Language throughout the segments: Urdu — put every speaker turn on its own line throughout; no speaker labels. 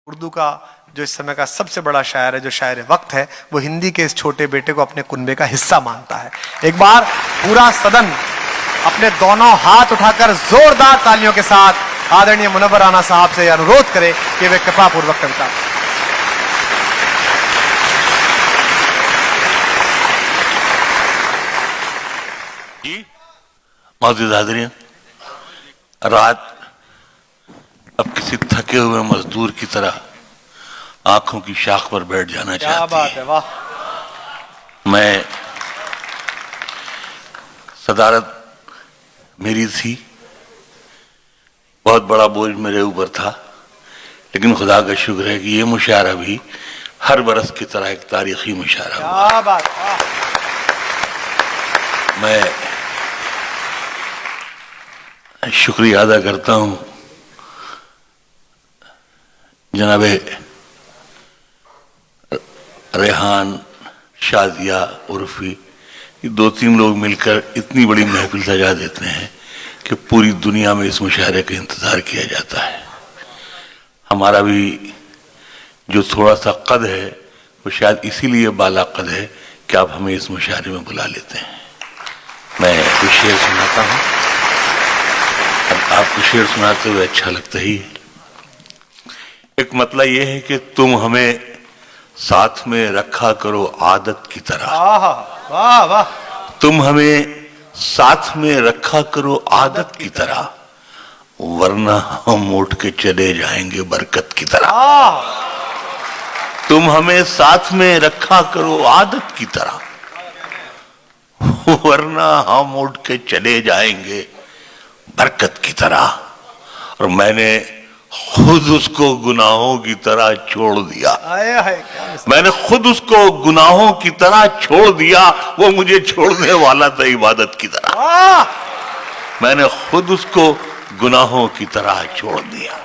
اردو کا جو اس سمے کا سب سے بڑا شاعر ہے، جو شاعر وقت ہے، وہ ہندی کے اس چھوٹے بیٹے کو اپنے کنبے کا حصہ مانتا ہے۔ ایک بار پورا صدن اپنے دونوں ہاتھ اٹھا کر زوردار تالیوں کے ساتھ آدرنیہ منور رانا صاحب سے یہ انورودھ کرے کہ وہ کرپا پوروک کویتا۔
جی معزز حاضرین، رات اب کسی تھکے ہوئے مزدور کی طرح آنکھوں کی شاخ پر بیٹھ جانا
کیا
چاہتی
بات ہے، واہ!
میں صدارت میری تھی، بہت بڑا بوجھ میرے اوپر تھا، لیکن خدا کا شکر ہے کہ یہ مشاعرہ بھی ہر برس کی طرح ایک تاریخی مشاعرہ ہوا۔
کیا بات، واہ!
میں شکریہ ادا کرتا ہوں جناب ریحان، شادیہ، عرفی، یہ دو تین لوگ مل کر اتنی بڑی محفل سجا دیتے ہیں کہ پوری دنیا میں اس مشاعرے کا انتظار کیا جاتا ہے۔ ہمارا بھی جو تھوڑا سا قد ہے وہ شاید اسی لیے بالا قد ہے کہ آپ ہمیں اس مشاعرے میں بلا لیتے ہیں۔ میں کچھ شعر سناتا ہوں، اب آپ کو شعر سناتے ہوئے اچھا لگتا ہی ہے۔ ایک مطلب یہ ہے کہ تم ہمیں ساتھ میں رکھا کرو عادت کی طرح،
واہ واہ!
تم ہمیں ساتھ میں رکھا کرو عادت کی طرح، ورنہ ہم اٹھ کے چلے جائیں گے برکت کی طرح۔ تم ہمیں ساتھ میں رکھا کرو عادت کی طرح، ورنہ ہم اٹھ کے چلے جائیں گے برکت کی طرح۔ اور میں نے خود اس کو گناہوں کی طرح چھوڑ دیا، میں نے خود اس کو گناہوں کی طرح چھوڑ دیا، وہ مجھے چھوڑنے والا تھا عبادت کی طرح۔ میں نے خود اس کو گناہوں کی طرح چھوڑ دیا۔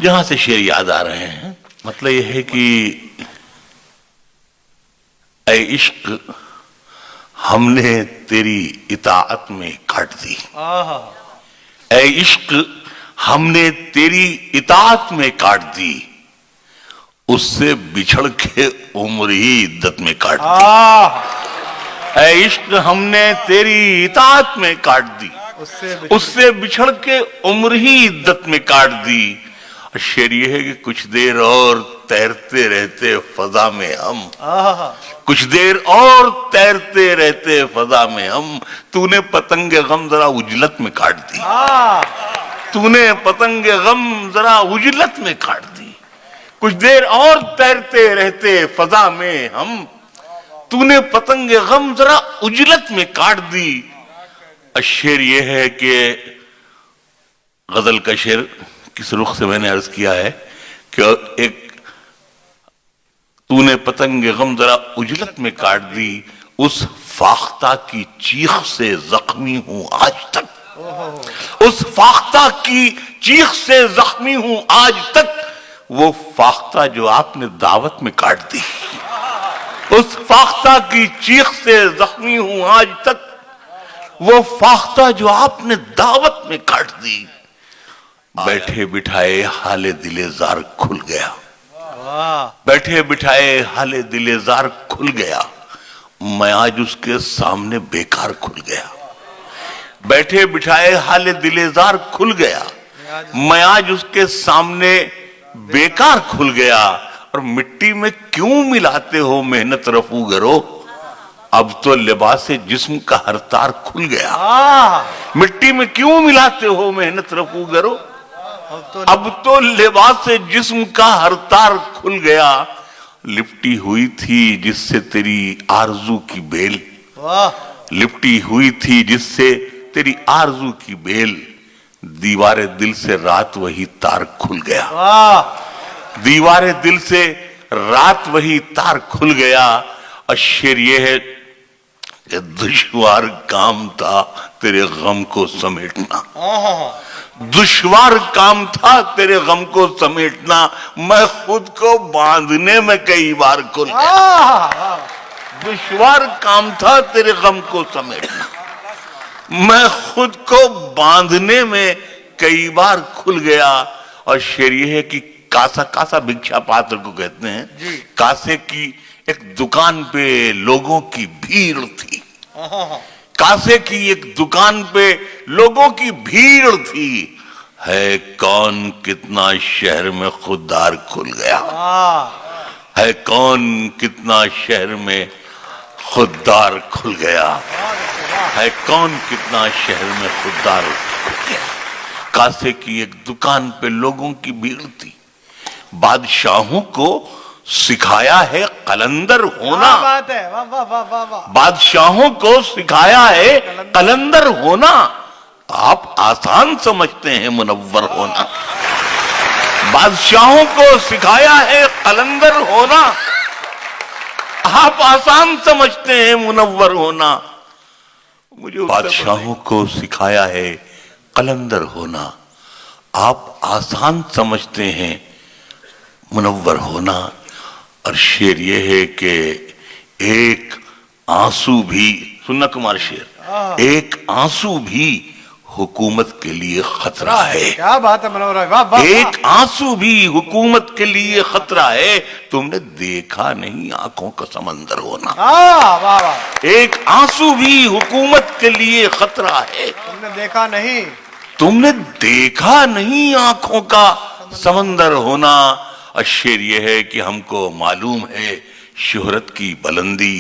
جہاں سے شعر یاد آ رہے ہیں، مطلب یہ ہے کہ اے عشق ہم نے تیری اطاعت میں کاٹ دی، اے عشق ہم نے تیری اطاعت میں کاٹ دی، اس سے بچھڑ کے عمر ہی عدت میں کاٹ دی۔ اے عشق ہم نے تیری اطاعت میں کاٹ دی، اس سے بچھڑ کے عمر ہی عدت میں کاٹ دی۔ اور شعر یہ ہے کہ کچھ دیر اور تیرتے رہتے فضا میں ہم، کچھ دیر اور تیرتے رہتے فضا میں ہم، تو نے پتنگ غم ذرا اجلت میں کاٹ دی، تو نے پتنگ غم ذرا اجلت میں کاٹ دی۔ کچھ دیر اور تیرتے رہتے فضا میں ہم، تو نے پتنگ غم ذرا اجلت میں کاٹ دی۔ شعر یہ ہے کہ غزل کا شعر کس رخ سے میں نے عرض کیا ہے کہ ایک تو نے پتنگ غم ذرا اجلت میں کاٹ دی، اس فاختہ کی چیخ سے زخمی ہوں آج تک، اس فاختہ کی چیخ سے زخمی ہوں آج تک، وہ فاختہ جو آپ نے دعوت میں کاٹ دی، اس فاختہ کی چیخ سے زخمی ہوں آج تک، وہ فاختہ جو آپ نے دعوت میں کاٹ دی۔ بیٹھے بٹھائے حال دل زار کھل گیا، بیٹھے بٹھائے حال دل زار کھل گیا، میں آج اس کے سامنے بیکار کھل گیا، بیٹھے بٹھائے حال دل زار کھل گیا، میں آج اس کے سامنے بیکار کھل گیا۔ اور مٹی میں کیوں ملاتے ہو محنت رفو گرو، اب تو لباس جسم کا ہر تار کھل گیا، مٹی میں کیوں ملاتے ہو محنت رفو گرو، اب تو لباس جسم کا ہر تار کھل گیا۔ لپٹی ہوئی تھی جس سے تیری آرزو کی بیل، لپٹی ہوئی تھی جس سے تیری آرزو کی بیل، دیوار دل سے رات وہی تار کھل گیا، دیوار دل سے رات وہی تار کھل گیا۔ اور شعر یہ ہے کہ دشوار کام تھا تیرے غم کو سمیٹنا، دشوار کام تھا تیرے غم کو سمیٹنا، میں خود کو باندھنے میں کئی بار کھل گیا، دشوار کام تھا تیرے غم کو سمیٹنا، میں خود کو باندھنے میں کئی بار کھل گیا۔ اور شعر یہ ہے کہ کاسا کاسا بھکشا پاتر کو کہتے ہیں. کاسے کی ایک دکان پہ لوگوں کی بھیڑ تھی. کاسے کی ایک دکان پہ لوگوں کی بھیڑ تھی. ہے کون کتنا شہر میں خوددار کھل گیا. ہے کون کتنا شہر میں خوددار کھل گیا. ہے کون کتنا شہر میں خوددار کھل گیا. کاسے کی ایک دکان پہ لوگوں کی بھیڑ تھی. بادشاہوں کو سکھایا ہے قلندر ہونا.
بات ہے. واہ واہ واہ واہ واہ.
بادشاہوں کو سکھایا ہے قلندر ہونا. آپ آسان سمجھتے ہیں منور ہونا. بادشاہوں کو سکھایا ہے قلندر ہونا. آپ آسان سمجھتے ہیں منور ہونا. مجھے بادشاہوں کو سکھایا ہے قلندر ہونا. آپ آسان سمجھتے ہیں منور ہونا. اور شعر یہ ہے کہ ایک آنسو بھی، سننا کمار شعر، ایک آنسو بھی حکومت کے لیے خطرہ ہے.
کیا بات ہے منور بھائی. واہ واہ.
ایک آنسو بھی حکومت کے لیے خطرہ ہے. تم نے دیکھا نہیں آنکھوں کا سمندر ہونا.
واہ واہ.
ایک آنسو بھی حکومت کے لیے خطرہ ہے.
تم نے دیکھا نہیں.
تم نے دیکھا نہیں آنکھوں کا سمندر ہونا. اور شعر یہ ہے کہ ہم کو معلوم ہے شہرت کی بلندی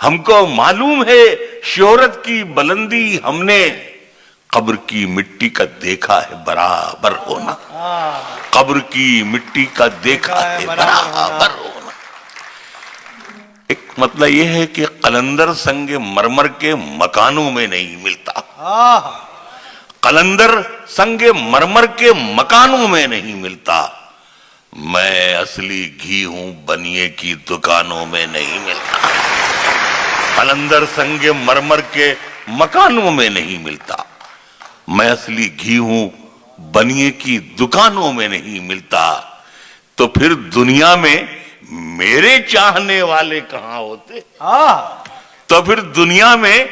ہم کو معلوم ہے شہرت کی بلندی ہم نے قبر کی مٹی کا دیکھا ہے برابر ہونا. قبر کی مٹی کا دیکھا ہے برابر ہونا. ایک مطلب یہ ہے کہ قلندر سنگ مرمر کے مکانوں میں نہیں ملتا. قلندر سنگ مرمر کے مکانوں میں نہیں ملتا. میں اصلی گھی ہوں بنیے کی دکانوں میں نہیں ملتا. قلندر سنگ مرمر کے مکانوں میں نہیں ملتا. میں اصلی گھی ہوں بنیے کی دکانوں میں نہیں ملتا. تو پھر دنیا میں میرے چاہنے والے کہاں ہوتے؟ تو پھر دنیا میں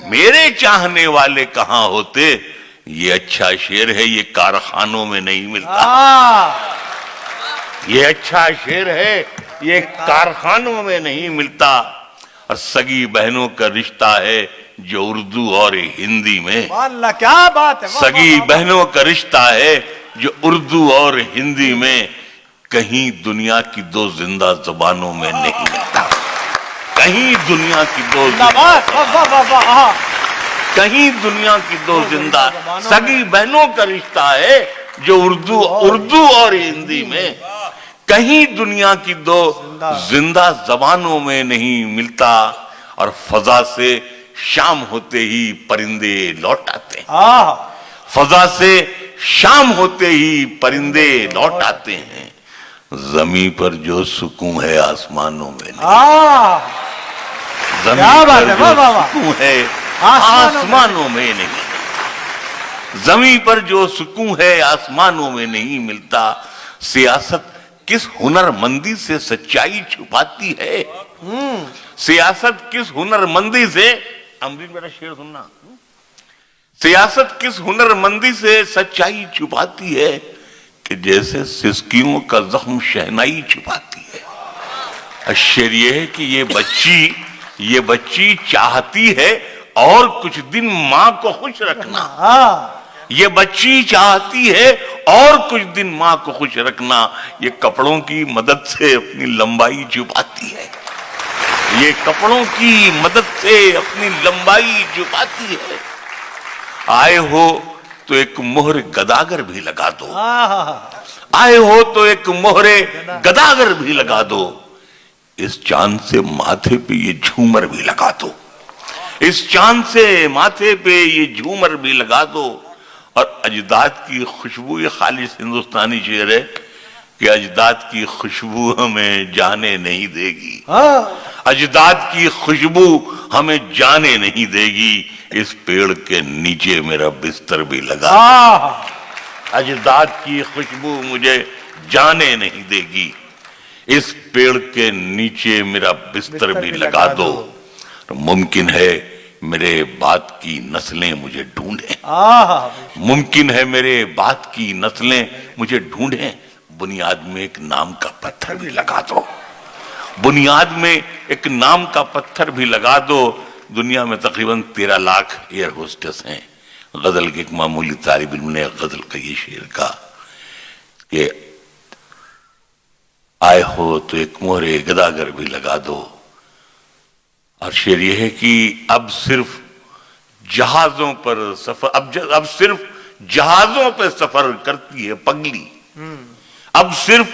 میرے چاہنے والے کہاں ہوتے؟ یہ اچھا شعر ہے، یہ کارخانوں میں نہیں ملتا. یہ اچھا شعر ہے، یہ کارخانوں میں نہیں ملتا. اور سگی بہنوں کا رشتہ ہے جو اردو اور ہندی میں.
اللہ کیا بات ہے.
سگی بہنوں کا رشتہ ہے جو اردو اور ہندی میں کہیں دنیا کی دو زندہ زبانوں میں نہیں ملتا. کہیں دنیا کی دو کہیں دنیا کی دو زندہ سگی بہنوں کا رشتہ ہے جو اردو اور ہندی میں کہیں دنیا کی دو زندہ زبانوں میں نہیں ملتا. اور فضا سے شام ہوتے ہی پرندے لوٹ آتے ہیں. فضا سے شام ہوتے ہی پرندے لوٹ آتے ہیں. زمین پر جو سکون ہے آسمانوں میں نہیں. زمین پر جو سکون ہے آسمانوں میں نہیں. زمین پر جو سکون ہے آسمانوں میں نہیں ملتا. سیاست کس ہنر مندی سے سچائی چھپاتی ہے. سیاست کس ہنر مندی سے، امرین میرا شعر سننا، سیاست کس ہنر مندی سے سچائی چھپاتی ہے کہ جیسے سسکیوں کا زخم شہنائی چھپاتی ہے. شعر یہ ہے کہ یہ بچی چاہتی ہے اور کچھ دن ماں کو خوش رکھنا. یہ بچی چاہتی ہے اور کچھ دن ماں کو خوش رکھنا. یہ کپڑوں کی مدد سے اپنی لمبائی چھپاتی ہے. یہ کپڑوں کی مدد سے اپنی لمبائی چھپاتی ہے. آئے ہو تو ایک مہر گداگر بھی لگا دو. آئے ہو تو ایک مہر گداگر بھی لگا دو. اس چاند سے ماتھے پہ یہ جھومر بھی لگا دو. اس چاند سے ماتھے پہ یہ جھومر بھی لگا دو. اور اجداد کی خوشبو، یہ خالص ہندوستانی شعر ہے کہ اجداد کی خوشبو ہمیں جانے نہیں دے گی. اجداد کی خوشبو ہمیں جانے نہیں دے گی. اس پیڑ کے نیچے میرا بستر بھی لگا. اجداد کی خوشبو مجھے جانے نہیں دے گی. اس پیڑ کے نیچے میرا بستر بھی لگا دو. ممکن ہے میرے بعد کی نسلیں مجھے ڈھونڈیں،
آہا
ممکن ہے میرے بعد کی نسلیں مجھے ڈھونڈیں، بنیاد میں ایک نام کا پتھر بھی لگا دو، بنیاد میں ایک نام کا پتھر بھی لگا دو۔ دنیا میں تقریباً 13 لاکھ ایئر ہوسٹس ہیں۔ غزل کے ایک معمولی طالب علم نے غزل کا یہ شعر کہا کہ آئے ہو تو ایک مہرے گداگر بھی لگا دو، اور شعر یہ ہے کہ اب صرف جہازوں پر سفر، اب صرف جہازوں پہ سفر کرتی ہے پگلی، اب صرف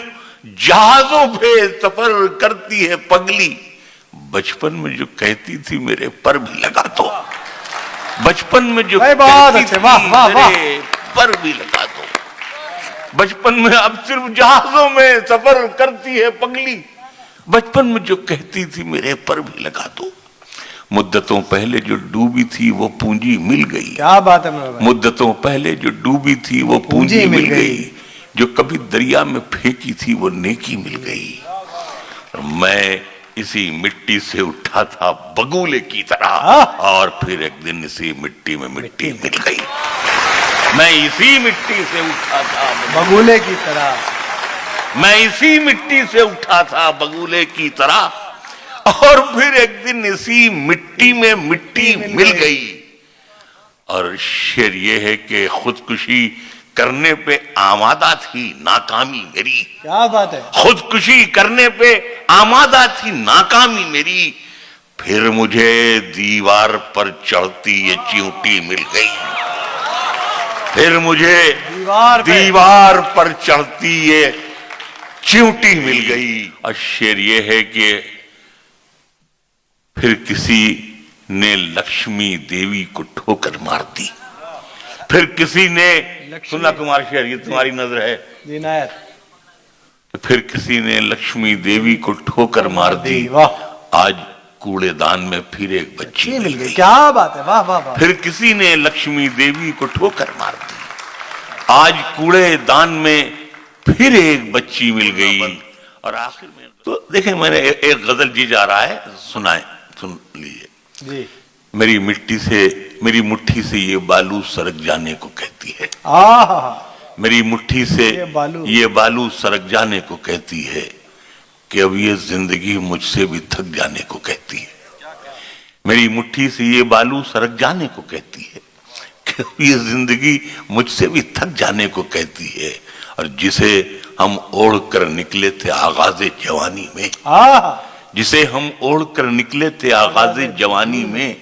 جہازوں پہ سفر کرتی ہے پگلی، بچپن میں جو کہتی تھی میرے پر بھی لگا دو، بچپن میں جو کہتی تھی میرے پر بھی لگا دو، بچپن میں اب صرف جہازوں میں سفر کرتی ہے پگلی، بچپن میں جو کہتی تھی میرے پر بھی لگا دو، مدتوں پہلے جو ڈوبی تھی وہ پونجی مل گئی،
کیا بات ہے میرے بھائی،
مدتوں پہلے جو ڈوبی تھی وہ پونجی مل گئی، جو کبھی دریا میں پھینکی تھی وہ نیکی مل گئی، میں اسی مٹی سے اٹھا تھا بگولے کی طرح، اور پھر ایک دن اسی مٹی میں مٹی مل گئی، میں اسی مٹی سے اٹھا تھا
بگولے کی طرح،
میں اسی مٹی سے اٹھا تھا بگولے کی طرح، اور پھر ایک دن اسی مٹی میں مٹی مل گئی۔ اور شعر یہ ہے کہ خودکشی کرنے پہ آمادہ تھی ناکامی میری،
کیا بات ہے،
خودکشی کرنے پہ آمادہ تھی ناکامی میری، پھر مجھے دیوار پر چڑھتی یہ چیونٹی مل گئی، پھر مجھے دیوار پر چڑھتی یہ چیونٹی مل گئی۔ اور شعر یہ ہے کہ پھر کسی نے لکشمی دیوی کو ٹھوکر مار دی، پھر کسی نے سنا کمار شعر، یہ تمہاری نظر ہے، پھر کسی نے لکشمی دیوی کو ٹھوکر مار دی، آج کوڑے دان میں پھر ایک بچی مل گئی،
کیا بات ہے، واہ واہ واہ،
پھر کسی نے لکشمی دیوی کو ٹھوکر مار دی، آج کوڑے دان میں پھر ایک بچی مل گئی۔ اور آخر میں تو دیکھیں میں نے ایک غزل جی جا رہا ہے، سنائیں، سن لیجئے۔ میری مٹی سے، میری مٹھی سے یہ بالو سرک جانے کو کہتی ہے، میری مٹھی سے یہ بالو سرک جانے کو کہتی ہے، کہ اب یہ زندگی مجھ سے بھی تھک جانے کو کہتی ہے، میری مٹھی سے یہ بالو سرک جانے کو کہتی ہے، کہ اب یہ زندگی مجھ سے بھی تھک جانے کو کہتی ہے، اور جسے ہم اوڑھ کر نکلے تھے آغاز جوانی میں، جسے ہم اوڑھ کر نکلے تھے آغاز جوانی میں،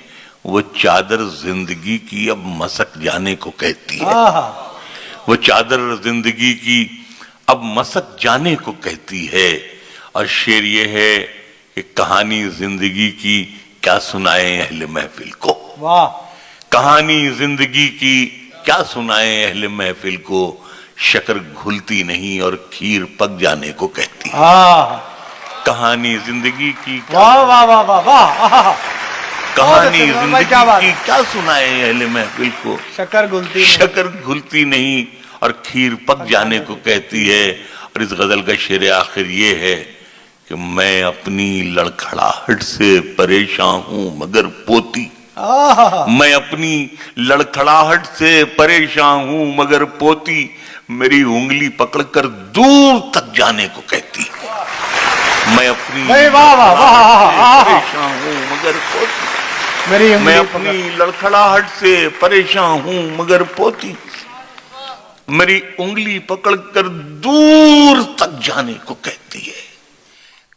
وہ چادر زندگی کی اب مسک جانے کو کہتی ہے، وہ چادر زندگی کی اب مسک جانے کو کہتی ہے۔ اور شعر یہ ہے کہ کہانی زندگی کی کیا سنائیں اہل محفل کو، کہانی زندگی کی کیا سنائیں اہل محفل کو، شکر گھلتی نہیں اور کھیر پک جانے کو کہتی ہے، کہانی زندگی کی کہانی زندگی کی کیا سنائیں اہل محفل کو، شکر گھلتی نہیں اور کھیر پک جانے کو کہتی ہے۔ اور اس غزل کا شعر آخر یہ ہے کہ میں اپنی لڑکھڑاہٹ سے پریشان ہوں مگر پوتی، میں اپنی لڑکھڑاہٹ سے پریشان ہوں مگر پوتی، میری انگلی پکڑ کر دور تک جانے کو کہتی ہے، میں اپنی پریشان ہوں مگر پوتی، میں اپنی لڑکھڑاہٹ سے پریشان ہوں مگر پوتی، میری انگلی پکڑ کر دور تک جانے کو کہتی ہے۔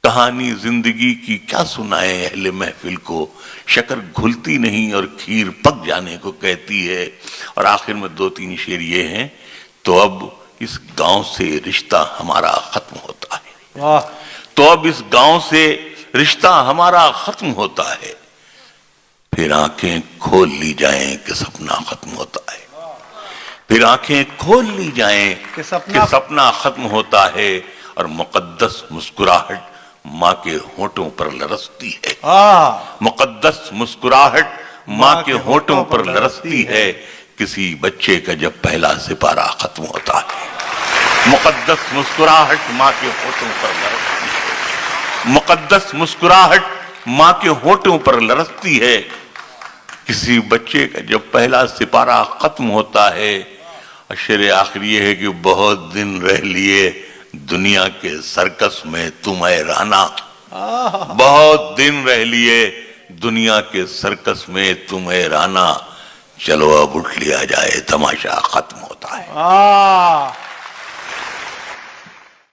کہانی زندگی کی کیا سنائیں اہل محفل کو، شکر گھلتی نہیں اور کھیر پک جانے کو کہتی ہے۔ اور آخر میں 2-3 شعر یہ ہیں، تو اب اس گاؤں سے رشتہ ہمارا ختم ہوتا ہے، تو اب اس گاؤں سے رشتہ ہمارا ختم ہوتا ہے، پھر آنکھیں کھول لی جائیں کہ سپنا ختم ہوتا ہے، پھر آنکھیں کھول لی جائیں کہ سپنا ختم ہوتا ہے، اور مقدس مسکراہٹ ماں کے ہونٹوں پر لرزتی ہے، مقدس مسکراہٹ ماں کے ہونٹوں پر لرزتی ہے، کسی بچے کا جب پہلا سپارہ ختم ہوتا ہے، مقدس مسکراہٹ ماں کے ہونٹوں پر لرزتی ہے، مقدس مسکراہٹ ماں کے ہونٹوں پر لرزتی ہے، کسی بچے کا جب پہلا سپارہ ختم ہوتا ہے، اشر آخری یہ ہے کہ بہت دن رہ لیے دنیا کے سرکس میں تمہیں رہنا، بہت دن رہ لیے دنیا کے سرکس میں تمہیں رہنا، چلو اب اٹھ لیا جائے، تماشا ختم ہوتا ہے۔